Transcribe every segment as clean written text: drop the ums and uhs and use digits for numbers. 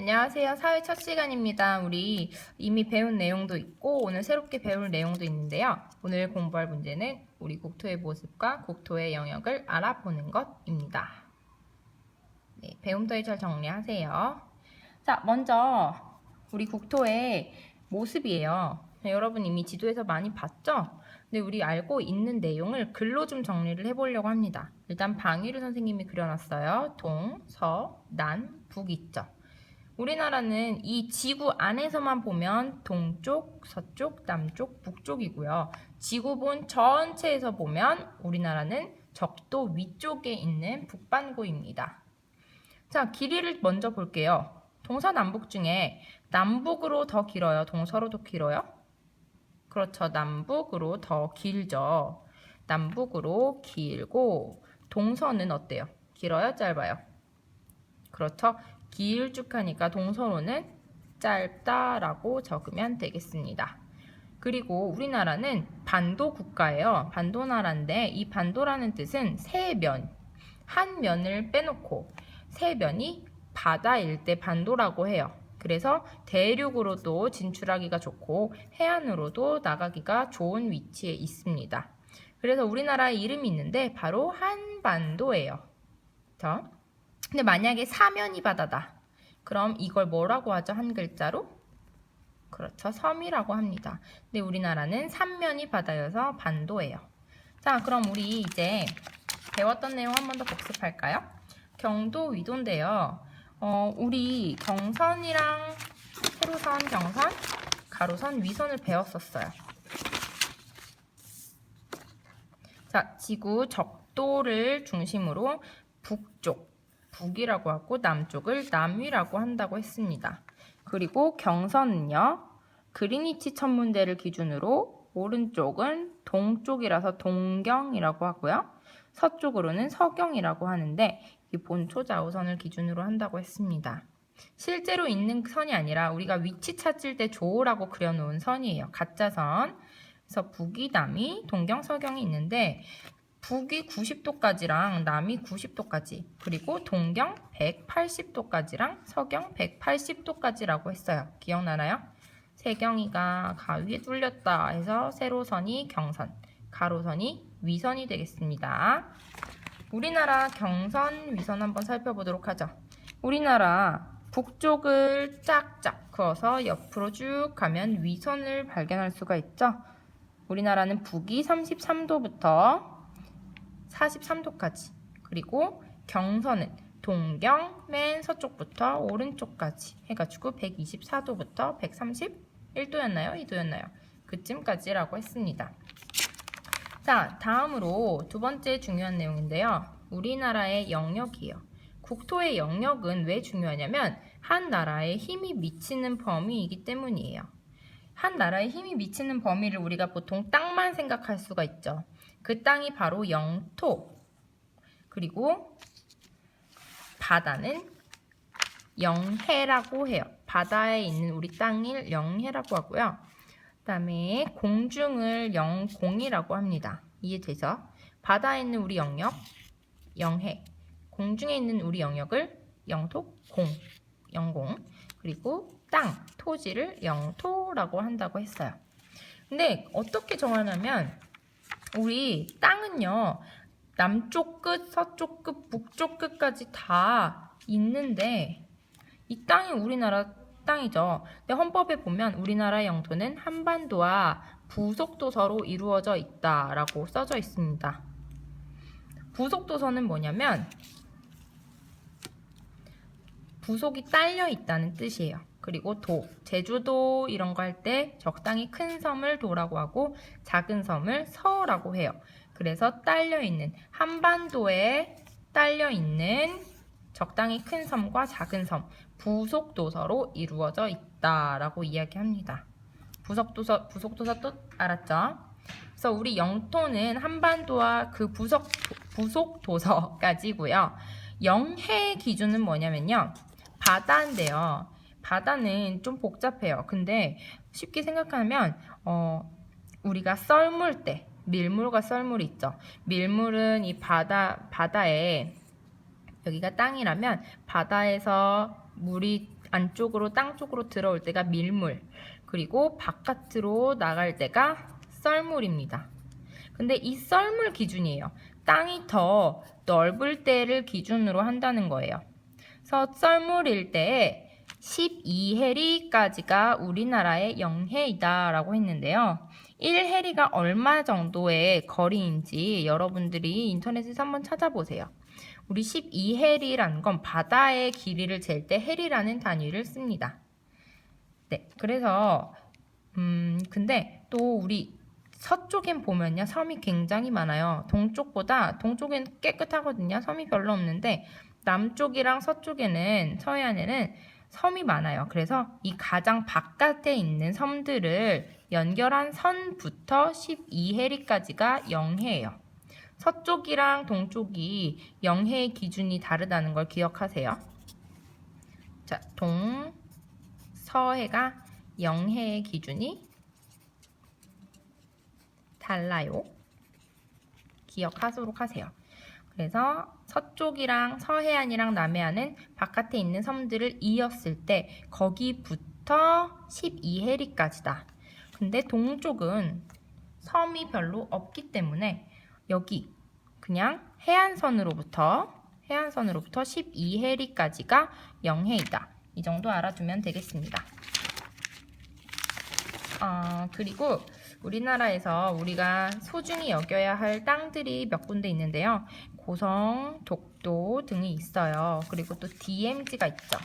안녕하세요. 사회 첫 시간입니다. 우리 이미 배운 내용도 있고 오늘 새롭게 배울 내용도 있는데요. 오늘 공부할 문제는 우리 국토의 모습과 국토의 영역을 알아보는 것입니다. 네, 배움터에 잘 정리하세요. 자, 먼저 우리 국토의 모습이에요. 여러분 이미 지도에서 많이 봤죠? 근데 우리 알고 있는 내용을 글로 좀 정리를 해보려고 합니다. 일단 방위르 선생님이 그려놨어요. 동, 서, 난, 북 있죠? 우리나라는 이 지구 안에서만 보면 동쪽, 서쪽, 남쪽, 북쪽이고요. 지구본 전체에서 보면 우리나라는 적도 위쪽에 있는 북반구입니다. 자, 길이를 먼저 볼게요. 동서남북 중에 남북으로 더 길어요? 동서로 더 길어요? 그렇죠. 남북으로 더 길죠. 남북으로 길고 동서는 어때요? 길어요? 짧아요? 그렇죠. 길쭉하니까 동서로는 짧다라고 적으면 되겠습니다. 그리고 우리나라는 반도 국가예요. 반도 나라인데 이 반도라는 뜻은 세 면, 한 면을 빼놓고 세 면이 바다일 때 반도라고 해요. 그래서 대륙으로도 진출하기가 좋고 해안으로도 나가기가 좋은 위치에 있습니다. 그래서 우리나라의 이름이 있는데 바로 한반도예요. 그렇죠? 근데 만약에 사면이 바다다. 그럼 이걸 뭐라고 하죠? 한 글자로? 그렇죠. 섬이라고 합니다. 근데 우리나라는 삼면이 바다여서 반도예요. 자, 그럼 우리 이제 배웠던 내용 한 번 더 복습할까요? 경도 위도인데요. 우리 경선이랑 세로선, 경선, 가로선, 위선을 배웠었어요. 자, 지구 적도를 중심으로 북쪽, 북이라고 하고 남쪽을 남위라고 한다고 했습니다. 그리고 경선은요. 그리니치 천문대를 기준으로 오른쪽은 동쪽이라서 동경이라고 하고요. 서쪽으로는 서경이라고 하는데 이 본초 좌우선을 기준으로 한다고 했습니다. 실제로 있는 선이 아니라 우리가 위치 찾을 때 조라고 그려놓은 선이에요. 가짜선. 그래서 북이, 남이, 동경, 서경이 있는데 북이 90도까지랑 남이 90도까지 그리고 동경 180도까지랑 서경 180도까지라고 했어요. 기억나나요? 세경이가 가위에 뚫렸다 해서 세로선이 경선, 가로선이 위선이 되겠습니다. 우리나라 경선, 위선 한번 살펴보도록 하죠. 우리나라 북쪽을 짝짝 그어서 옆으로 쭉 가면 위선을 발견할 수가 있죠. 우리나라는 북이 33도부터 43도까지 그리고 경선은 동경 맨 서쪽부터 오른쪽까지 해가지고 124도부터 131도였나요? 2도였나요? 그쯤까지라고 했습니다. 자, 다음으로 두 번째 중요한 내용인데요. 우리나라의 영역이에요. 국토의 영역은 왜 중요하냐면 한 나라에 힘이 미치는 범위이기 때문이에요. 한 나라에 힘이 미치는 범위를 우리가 보통 땅만 생각할 수가 있죠. 그 땅이 바로 영토, 그리고 바다는 영해라고 해요. 바다에 있는 우리 땅을 영해라고 하고요. 그 다음에 공중을 영공이라고 합니다. 이해되죠? 바다에 있는 우리 영역, 영해, 공중에 있는 우리 영역을 영토, 영공, 그리고 땅, 토지를 영토라고 한다고 했어요. 근데 어떻게 정하냐면 우리 땅은요. 남쪽 끝, 서쪽 끝, 북쪽 끝까지 다 있는데 이 땅이 우리나라 땅이죠. 근데 헌법에 보면 우리나라 영토는 한반도와 부속도서로 이루어져 있다라고 써져 있습니다. 부속도서는 뭐냐면 부속이 딸려 있다는 뜻이에요. 그리고 도, 제주도 이런 거 할 때 적당히 큰 섬을 도라고 하고 작은 섬을 서라고 해요. 그래서 딸려있는 한반도에 딸려있는 적당히 큰 섬과 작은 섬, 부속도서로 이루어져 있다라고 이야기합니다. 부속도서 뜻 알았죠? 그래서 우리 영토는 한반도와 그 부속도서까지고요. 영해 기준은 뭐냐면요. 바다인데요. 바다는 좀 복잡해요. 근데 쉽게 생각하면 우리가 썰물 때 밀물과 썰물이 있죠. 밀물은 이 바다에 여기가 땅이라면 바다에서 물이 안쪽으로 땅 쪽으로 들어올 때가 밀물, 그리고 바깥으로 나갈 때가 썰물입니다. 근데 이 썰물 기준이에요. 땅이 더 넓을 때를 기준으로 한다는 거예요. 그래서 썰물일 때 12해리까지가 우리나라의 영해이다 라고 했는데요. 1해리가 얼마 정도의 거리인지 여러분들이 인터넷에서 한번 찾아보세요. 우리 12해리라는 건 바다의 길이를 잴 때 해리라는 단위를 씁니다. 네, 그래서 근데 또 우리 서쪽엔 보면요, 섬이 굉장히 많아요. 동쪽엔 깨끗하거든요. 섬이 별로 없는데 남쪽이랑 서쪽에는, 서해안에는 섬이 많아요. 그래서 이 가장 바깥에 있는 섬들을 연결한 선부터 12해리까지가 영해예요. 서쪽이랑 동쪽이 영해의 기준이 다르다는 걸 기억하세요. 자, 서해가 영해의 기준이 달라요. 기억하도록 하세요. 그래서 서쪽이랑 서해안이랑 남해안은 바깥에 있는 섬들을 이었을 때 거기부터 12해리까지다. 근데 동쪽은 섬이 별로 없기 때문에 여기 그냥 해안선으로부터 12해리까지가 영해이다. 이 정도 알아두면 되겠습니다. 그리고 우리나라에서 우리가 소중히 여겨야 할 땅들이 몇 군데 있는데요. 고성, 독도 등이 있어요. 그리고 또 DMZ가 있죠.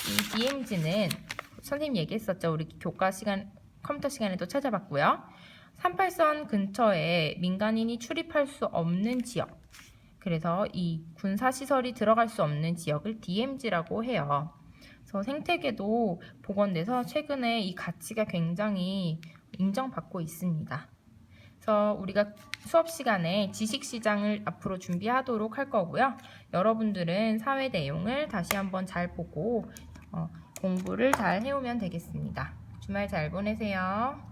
이 DMZ는 선생님 얘기했었죠. 우리 컴퓨터 시간에도 찾아봤고요. 38선 근처에 민간인이 출입할 수 없는 지역, 그래서 이 군사시설이 들어갈 수 없는 지역을 DMZ라고 해요. 그래서 생태계도 복원돼서 최근에 이 가치가 굉장히 인정받고 있습니다. 그래서 우리가 수업 시간에 지식시장을 앞으로 준비하도록 할 거고요. 여러분들은 사회 내용을 다시 한번 잘 보고 공부를 잘 해오면 되겠습니다. 주말 잘 보내세요.